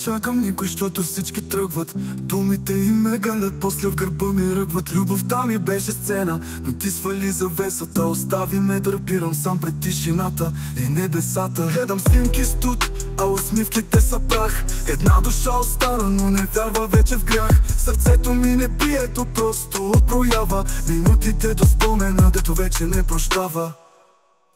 чакам никой, защото всички тръгват. Думите им ме галят, после в гърба ми ръгват. Любовта ми беше сцена, но ти свали завесата. Остави ме да разбирам сам пред тишината и небесата. Гледам снимки с туд, а усмивките са прах. Една душа остана, но не вярва вече в грях. Сърцето ми не бие, то просто проява минутите до спомена, дето вече не прощава.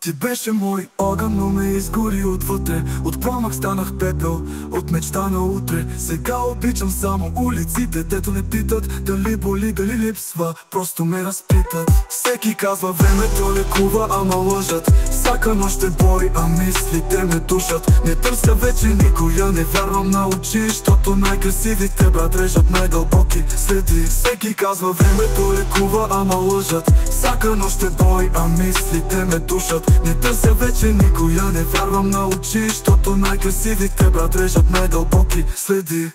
Ти беше мой огън, но ме изгори отвътре. От пламък станах пепел, от мечта на утре. Сега обичам само улиците, дето не питат дали боли, дали липсва, просто ме разпитат. Всеки казва времето лекува, ама лъжат. Всяка нощ е бой, а мислите ме душат. Не търся вече никоя, не вярвам на очи, защото най-красивите брат режат най-дълбоки следи. Всеки казва времето лекува, ама лъжат. Всяка нощ е бой, а мислите ме душат. Не търся вече никоя, не вярвам на очи, защото най-красивите брат режат най-дълбоки следи.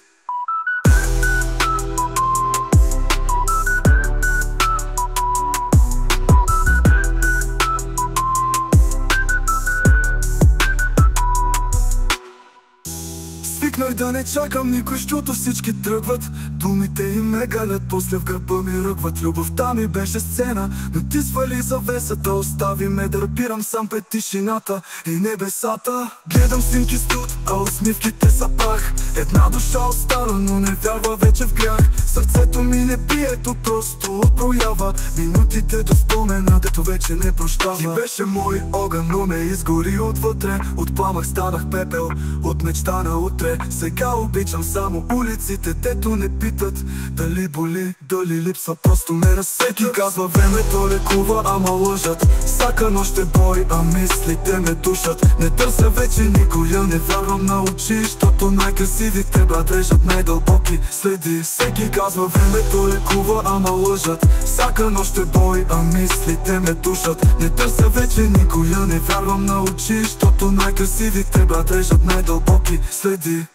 Свикнах да не чакам никой, защото всички тръгват. Думите им ме галят, после в гърба ми ръгват. Любовта ми беше сцена, но ти свали завесата. Остави ме да разбирам сам пред тишината и небесата. Гледам снимки с труд, а усмивките са прах. Една душа остана, но не вярва вече в грях. Сърцето ми не бие, то просто проява минутите до спомена, дето вече не прощава. Ти беше мой огън, но ме изгори отвътре. От пламък станах пепел, от мечта на утре. Сега обичам само улиците, дето не питат дали боли, дали липсва, просто ме разсетят. Всеки казва времето лекува, ама лъжат. Всяка нощ е бой, а мислите ме душат. Не търся вече никоя, не вярвам на очи, защото най-красивите брат режат най-дълбоки следи. Всеки казва времето лекува, ама лъжат. Всяка нощ е бой, а мислите ме душат. Не търся вече никоя, не вярвам на очи, защото най-красивите брат режат най-дълбоки следи.